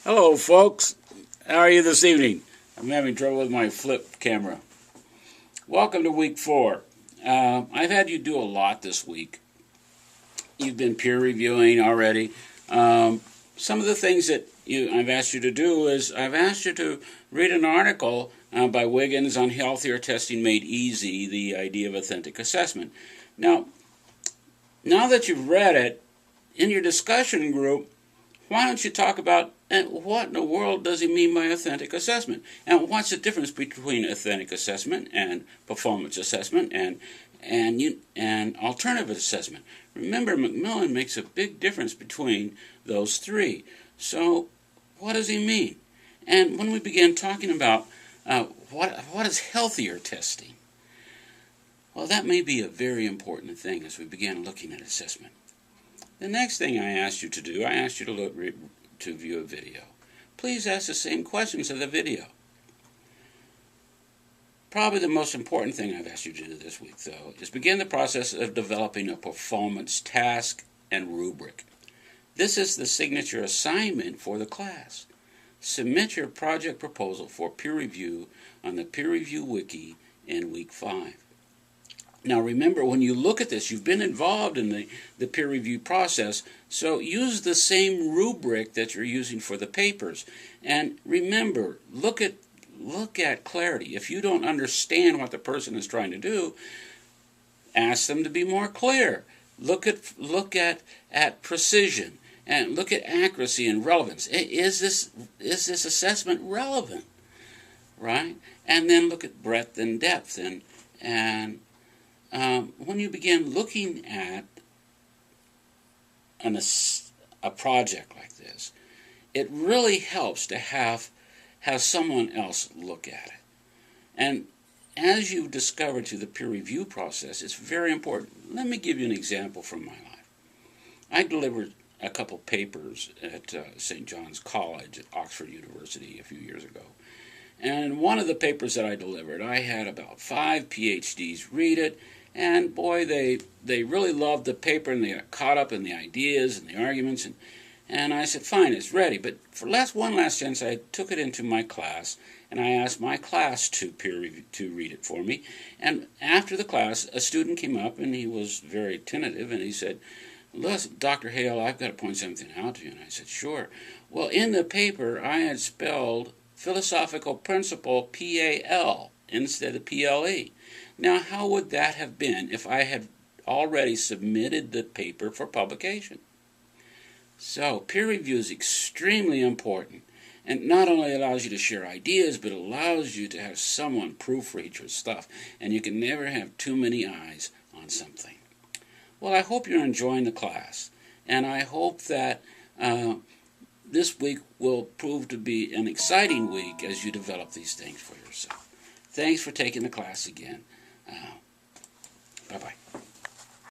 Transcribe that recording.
Hello, folks. How are you this evening? I'm having trouble with my flip camera. Welcome to week 4. I've had you do a lot this week. You've been peer reviewing already. Some of the things that I've asked you to do is I've asked you to read an article by Wiggins on Healthier Testing Made Easy, the idea of authentic assessment. Now that you've read it, in your discussion group, why don't you talk about what in the world does he mean by authentic assessment? And what's the difference between authentic assessment and performance assessment and alternative assessment? Remember, Macmillan makes a big difference between those three. So what does he mean? And when we began talking about what is healthier testing, well, that may be a very important thing as we began looking at assessment. The next thing I asked you to do, I asked you to view a video. Please ask the same questions of the video. Probably the most important thing I've asked you to do this week, though, is begin the process of developing a performance task and rubric. This is the signature assignment for the class. Submit your project proposal for peer review on the Peer Review Wiki in week 5. Now remember, when you look at this, you've been involved in the peer review process, so use the same rubric that you're using for the papers. And remember, look at clarity. If you don't understand what the person is trying to do, ask them to be more clear. Look at precision, and look at accuracy and relevance. Is this assessment relevant? Right? And then look at breadth and depth, and when you begin looking at a project like this, it really helps to have someone else look at it. And as you've discovered through the peer review process, it's very important. Let me give you an example from my life. I delivered a couple papers at St. John's College at Oxford University a few years ago. And one of the papers that I delivered, I had about 5 PhDs read it. And boy, they really loved the paper, and they got caught up in the ideas and the arguments. And I said, fine, it's ready. But for one last chance, I took it into my class, and I asked my class to read it for me. And after the class, a student came up, and he was very tentative, and he said, listen, Dr. Hale, I've got to point something out to you. And I said, sure. Well, in the paper, I had spelled philosophical principle P-A-L instead of P-L-E. Now, how would that have been if I had already submitted the paper for publication? So, peer review is extremely important, and not only allows you to share ideas, but allows you to have someone proofread your stuff, and you can never have too many eyes on something. Well, I hope you're enjoying the class, and I hope that this week will prove to be an exciting week as you develop these things for yourself. Thanks for taking the class again. Bye-bye.